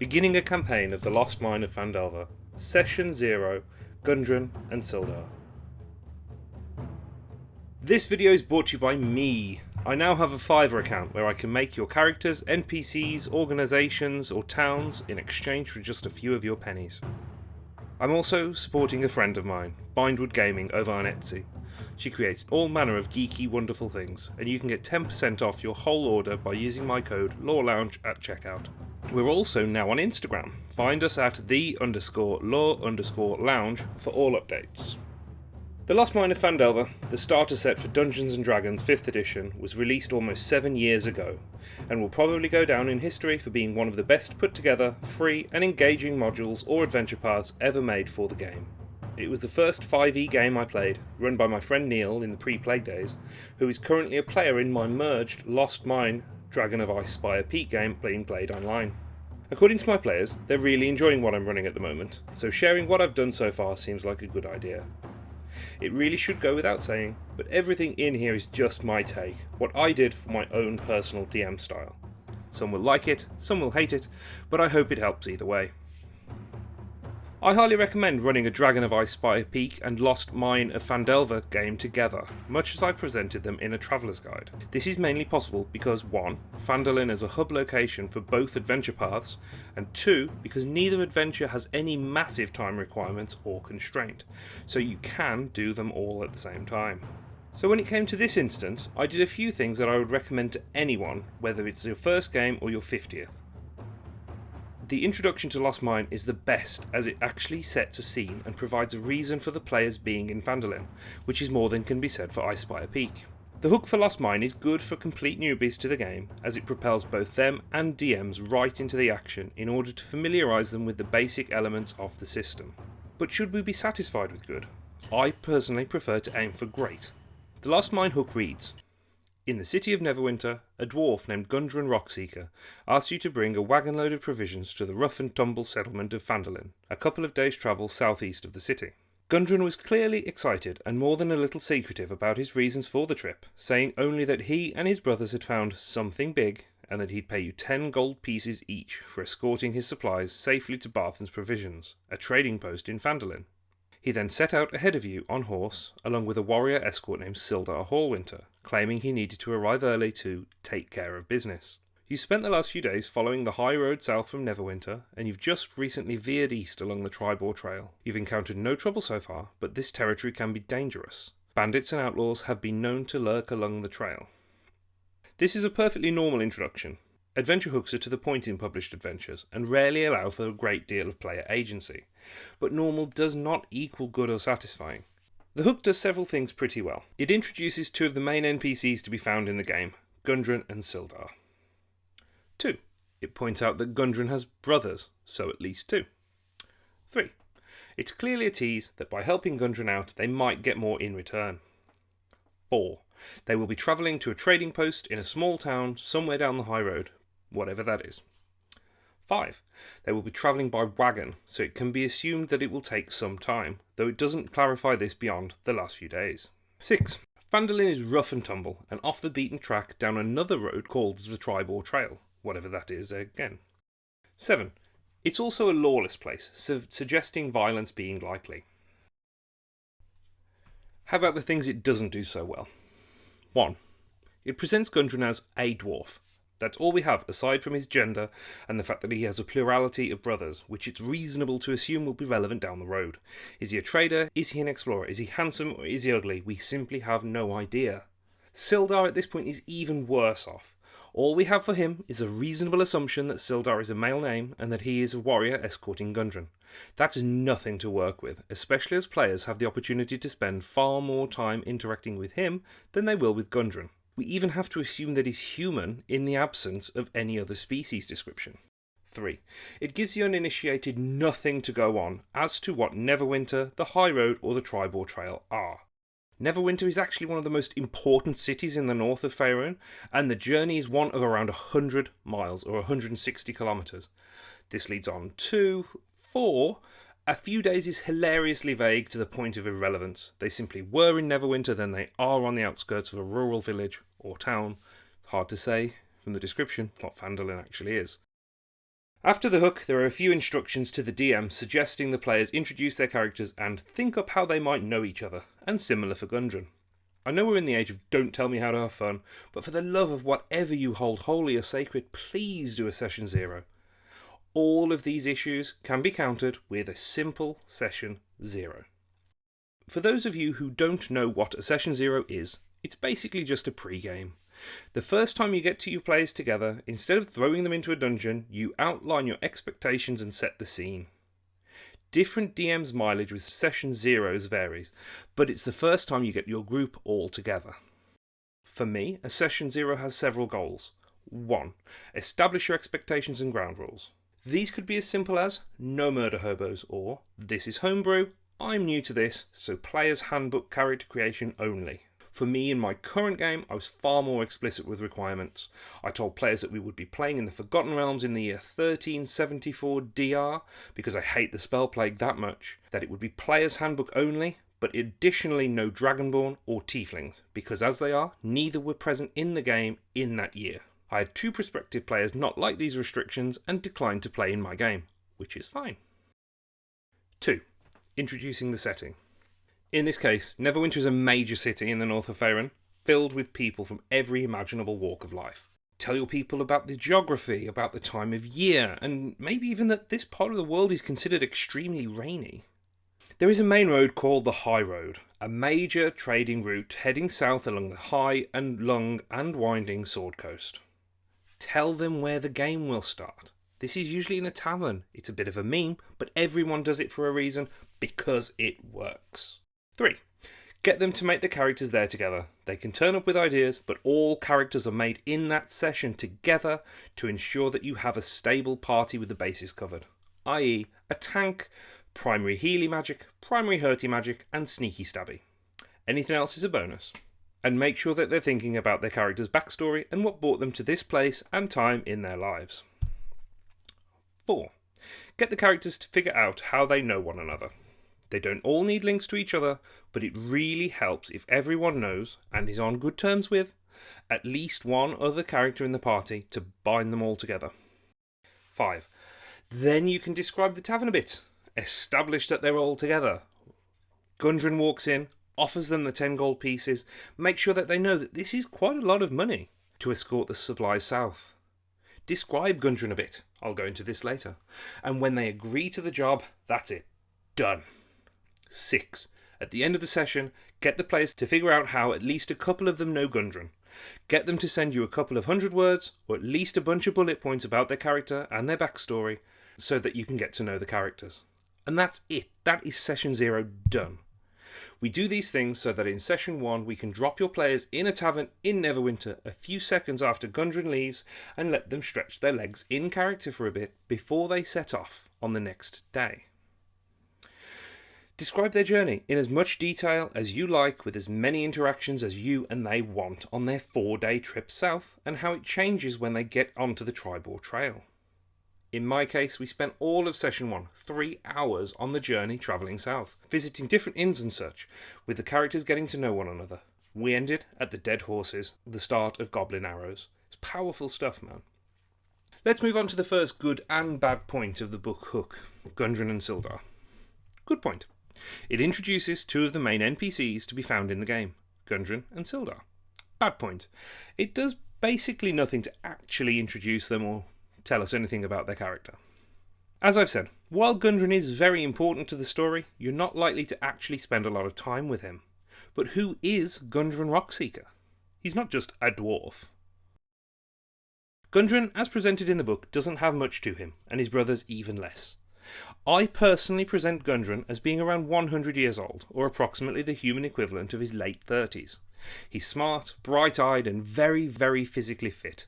Beginning a campaign of the Lost Mine of Phandelver, Session 0, Gundren and Sildar. This video is brought to you by me. I now have a Fiverr account where I can make your characters, NPCs, organisations or towns in exchange for just a few of your pennies. I'm also supporting a friend of mine, Bindwood Gaming, over on Etsy. She creates all manner of geeky, wonderful things, and you can get 10% off your whole order by using my code LAWLOUNGE at checkout. We're also now on Instagram. Find us at the_law_lounge for all updates. The Lost Mine of Phandelver, the starter set for Dungeons & Dragons 5th edition, was released almost 7 years ago, and will probably go down in history for being one of the best put together, free and engaging modules or adventure paths ever made for the game. It was the first 5e game I played, run by my friend Neil in the pre-plague days, who is currently a player in my merged Lost Mine Dragon of Icespire Peak game being played online. According to my players, they're really enjoying what I'm running at the moment, so sharing what I've done so far seems like a good idea. It really should go without saying, but everything in here is just my take, what I did for my own personal DM style. Some will like it, some will hate it, but I hope it helps either way. I highly recommend running a Dragon of Icespire Peak and Lost Mine of Phandelver game together, much as I've presented them in a Traveller's Guide. This is mainly possible because 1. Phandalin is a hub location for both adventure paths, and 2. Because neither adventure has any massive time requirements or constraint, so you can do them all at the same time. So when it came to this instance, I did a few things that I would recommend to anyone, whether it's your first game or your 50th. The introduction to Lost Mine is the best as it actually sets a scene and provides a reason for the players being in Phandalin, which is more than can be said for Icespire Peak. The hook for Lost Mine is good for complete newbies to the game, as it propels both them and DMs right into the action in order to familiarise them with the basic elements of the system. But should we be satisfied with good? I personally prefer to aim for great. The Lost Mine hook reads: in the city of Neverwinter, a dwarf named Gundren Rockseeker asks you to bring a wagon load of provisions to the rough and tumble settlement of Phandalin, a couple of days' travel southeast of the city. Gundren was clearly excited and more than a little secretive about his reasons for the trip, saying only that he and his brothers had found something big and that he'd pay you 10 gold pieces each for escorting his supplies safely to Barthen's Provisions, a trading post in Phandalin. He then set out ahead of you on horse, along with a warrior escort named Sildar Hallwinter, claiming he needed to arrive early to take care of business. You spent the last few days following the high road south from Neverwinter, and you've just recently veered east along the Triboar Trail. You've encountered no trouble so far, but this territory can be dangerous. Bandits and outlaws have been known to lurk along the trail. This is a perfectly normal introduction. Adventure hooks are to the point in published adventures, and rarely allow for a great deal of player agency. But normal does not equal good or satisfying. The hook does several things pretty well. It introduces 2 of the main NPCs to be found in the game, Gundren and Sildar. 2. It points out that Gundren has brothers, so at least 2. 3. It's clearly a tease that by helping Gundren out, they might get more in return. 4. They will be travelling to a trading post in a small town somewhere down the high road, whatever that is. 5. They will be travelling by wagon, so it can be assumed that it will take some time, though it doesn't clarify this beyond the last few days. 6. Phandalin is rough and tumble, and off the beaten track down another road called the Triboar Trail, whatever that is again. 7. It's also a lawless place, suggesting violence being likely. How about the things it doesn't do so well? 1. It presents Gundren as a dwarf. That's all we have, aside from his gender and the fact that he has a plurality of brothers, which it's reasonable to assume will be relevant down the road. Is he a trader? Is he an explorer? Is he handsome or is he ugly? We simply have no idea. Sildar at this point is even worse off. All we have for him is a reasonable assumption that Sildar is a male name and that he is a warrior escorting Gundren. That's nothing to work with, especially as players have the opportunity to spend far more time interacting with him than they will with Gundren. We even have to assume that he's human in the absence of any other species description. 3. It gives the uninitiated nothing to go on as to what Neverwinter, the High Road or the Triboar Trail are. Neverwinter is actually one of the most important cities in the north of Faerun, and the journey is one of around 100 miles or 160 kilometres. This leads on to 4. A few days is hilariously vague to the point of irrelevance. They simply were in Neverwinter, then they are on the outskirts of a rural village or town. Hard to say from the description what Phandalin actually is. After the hook, there are a few instructions to the DM suggesting the players introduce their characters and think up how they might know each other, and similar for Gundren. I know we're in the age of don't tell me how to have fun, but for the love of whatever you hold holy or sacred, please do a session 0. All of these issues can be countered with a simple session 0. For those of you who don't know what a session 0 is, it's basically just a pre-game. The first time you get to your players together, instead of throwing them into a dungeon, you outline your expectations and set the scene. Different DM's mileage with session 0s varies, but it's the first time you get your group all together. For me, a session 0 has several goals. 1. Establish your expectations and ground rules. These could be as simple as no murder hobos, or this is homebrew, I'm new to this, so player's handbook character creation only. For me, in my current game, I was far more explicit with requirements. I told players that we would be playing in the Forgotten Realms in the year 1374 DR, because I hate the spell plague that much, that it would be player's handbook only, but additionally no Dragonborn or Tieflings, because as they are, neither were present in the game in that year. I had 2 prospective players not like these restrictions and declined to play in my game, which is fine. 2. Introducing the setting. In this case, Neverwinter is a major city in the north of Faerun, filled with people from every imaginable walk of life. Tell your people about the geography, about the time of year, and maybe even that this part of the world is considered extremely rainy. There is a main road called the High Road, a major trading route heading south along the high and long and winding Sword Coast. Tell them where the game will start. This is usually in a tavern. It's a bit of a meme, but everyone does it for a reason, because it works. 3. Get them to make the characters there together. They can turn up with ideas, but all characters are made in that session together to ensure that you have a stable party with the bases covered, i.e. a tank, primary healy magic, primary hurty magic, and sneaky stabby. Anything else is a bonus. And make sure that they're thinking about their character's backstory and what brought them to this place and time in their lives. 4. Get the characters to figure out how they know one another. They don't all need links to each other, but it really helps if everyone knows, and is on good terms with, at least one other character in the party to bind them all together. 5. Then you can describe the tavern a bit. Establish that they're all together. Gundren walks in, offers them the 10 gold pieces, make sure that they know that this is quite a lot of money to escort the supplies south. Describe Gundren a bit, I'll go into this later, and when they agree to the job, that's it. Done. 6. At the end of the session, get the players to figure out how at least a couple of them know Gundren. Get them to send you a couple of 100 words, or at least a bunch of bullet points about their character and their backstory, so that you can get to know the characters. And that's it. That is session 0 done. We do these things so that in session 1 we can drop your players in a tavern in Neverwinter a few seconds after Gundren leaves and let them stretch their legs in character for a bit before they set off on the next day. Describe their journey in as much detail as you like, with as many interactions as you and they want on their 4-day trip south, and how it changes when they get onto the Tribor Trail. In my case, we spent all of session 1, 3 hours on the journey travelling south, visiting different inns and such, with the characters getting to know one another. We ended at the Dead Horses, the start of Goblin Arrows. It's powerful stuff, man. Let's move on to the first good and bad point of the book Hook, Gundren and Sildar. Good point. It introduces 2 of the main NPCs to be found in the game, Gundren and Sildar. Bad point. It does basically nothing to actually introduce them or tell us anything about their character. As I've said, while Gundren is very important to the story, you're not likely to actually spend a lot of time with him. But who is Gundren Rockseeker? He's not just a dwarf. Gundren, as presented in the book, doesn't have much to him, and his brothers even less. I personally present Gundren as being around 100 years old, or approximately the human equivalent of his late 30s. He's smart, bright-eyed, and very, very physically fit.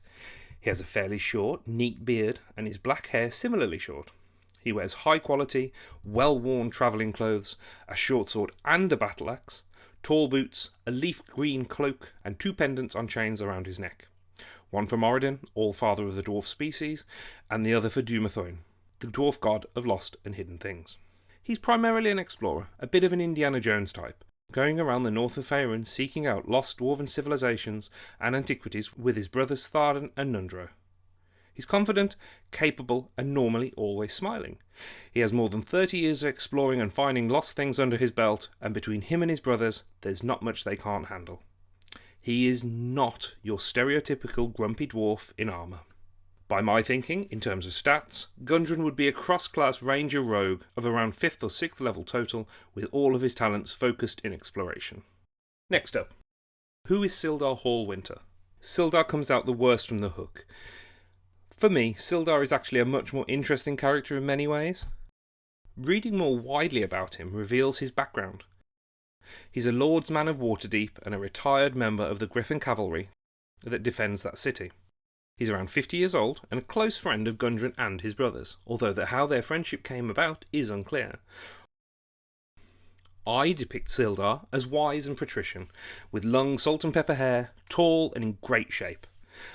He has a fairly short, neat beard, and his black hair similarly short. He wears high-quality, well-worn travelling clothes, a short sword and a battle axe, tall boots, a leaf-green cloak, and 2 pendants on chains around his neck. One for Moradin, all-father of the dwarf species, and the other for Dumathoin, the dwarf god of lost and hidden things. He's primarily an explorer, a bit of an Indiana Jones type, going around the north of Faerun seeking out lost dwarven civilizations and antiquities with his brothers Thardan and Nundro. He's confident, capable, and normally always smiling. He has more than 30 years of exploring and finding lost things under his belt, and between him and his brothers, there's not much they can't handle. He is not your stereotypical grumpy dwarf in armour. By my thinking, in terms of stats, Gundren would be a cross-class ranger rogue of around 5th or 6th level total, with all of his talents focused in exploration. Next up, who is Sildar Hallwinter? Sildar comes out the worst from the hook. For me, Sildar is actually a much more interesting character in many ways. Reading more widely about him reveals his background. He's a lordsman of Waterdeep and a retired member of the Griffin Cavalry that defends that city. He's around 50 years old and a close friend of Gundren and his brothers, although how their friendship came about is unclear. I depict Sildar as wise and patrician, with long salt and pepper hair, tall and in great shape.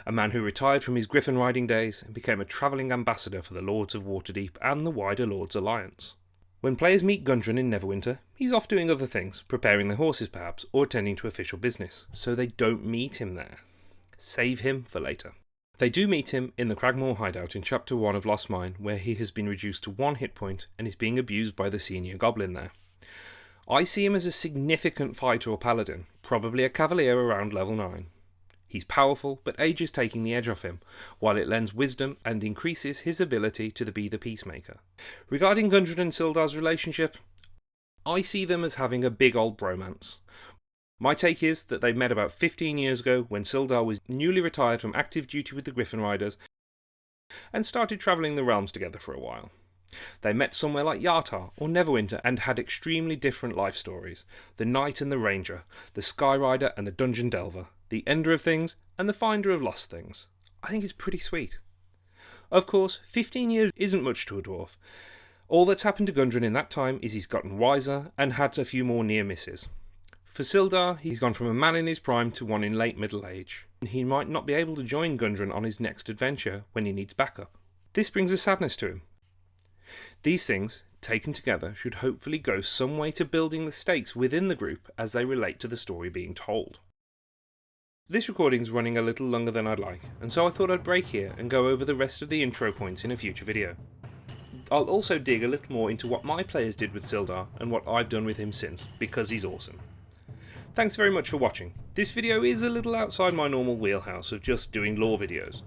A man who retired from his griffin riding days and became a travelling ambassador for the Lords of Waterdeep and the wider Lords Alliance. When players meet Gundren in Neverwinter, he's off doing other things, preparing their horses perhaps, or attending to official business, so they don't meet him there. Save him for later. They do meet him in the Cragmore hideout in Chapter 1 of Lost Mine, where he has been reduced to 1 hit point and is being abused by the senior Goblin there. I see him as a significant fighter or paladin, probably a cavalier around level 9. He's powerful, but age is taking the edge off him, while it lends wisdom and increases his ability to be the peacemaker. Regarding Gundren and Sildar's relationship, I see them as having a big old bromance. My take is that they met about 15 years ago when Sildar was newly retired from active duty with the Griffin Riders and started travelling the realms together for a while. They met somewhere like Yartar or Neverwinter and had extremely different life stories. The Knight and the Ranger, the Skyrider and the Dungeon Delver, the Ender of Things and the Finder of Lost Things. I think it's pretty sweet. Of course, 15 years isn't much to a dwarf. All that's happened to Gundren in that time is he's gotten wiser and had a few more near misses. For Sildar, he's gone from a man in his prime to one in late middle age. He might not be able to join Gundren on his next adventure when he needs backup. This brings a sadness to him. These things, taken together, should hopefully go some way to building the stakes within the group as they relate to the story being told. This recording's running a little longer than I'd like, and so I thought I'd break here and go over the rest of the intro points in a future video. I'll also dig a little more into what my players did with Sildar and what I've done with him since, because he's awesome. Thanks very much for watching. This video is a little outside my normal wheelhouse of just doing lore videos,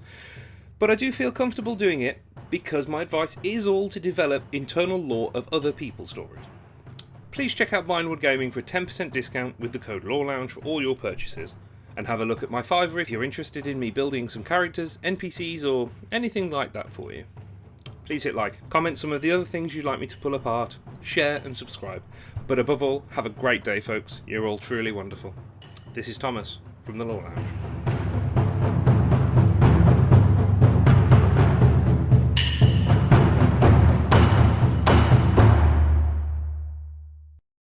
but I do feel comfortable doing it because my advice is all to develop internal lore of other people's stories. Please check out Vinewood Gaming for a 10% discount with the code LoreLounge for all your purchases, and have a look at my Fiverr if you're interested in me building some characters, NPCs or anything like that for you. Please hit like, comment some of the other things you'd like me to pull apart, share and subscribe. But above all, have a great day folks, you're all truly wonderful. This is Thomas from the Lore Lounge.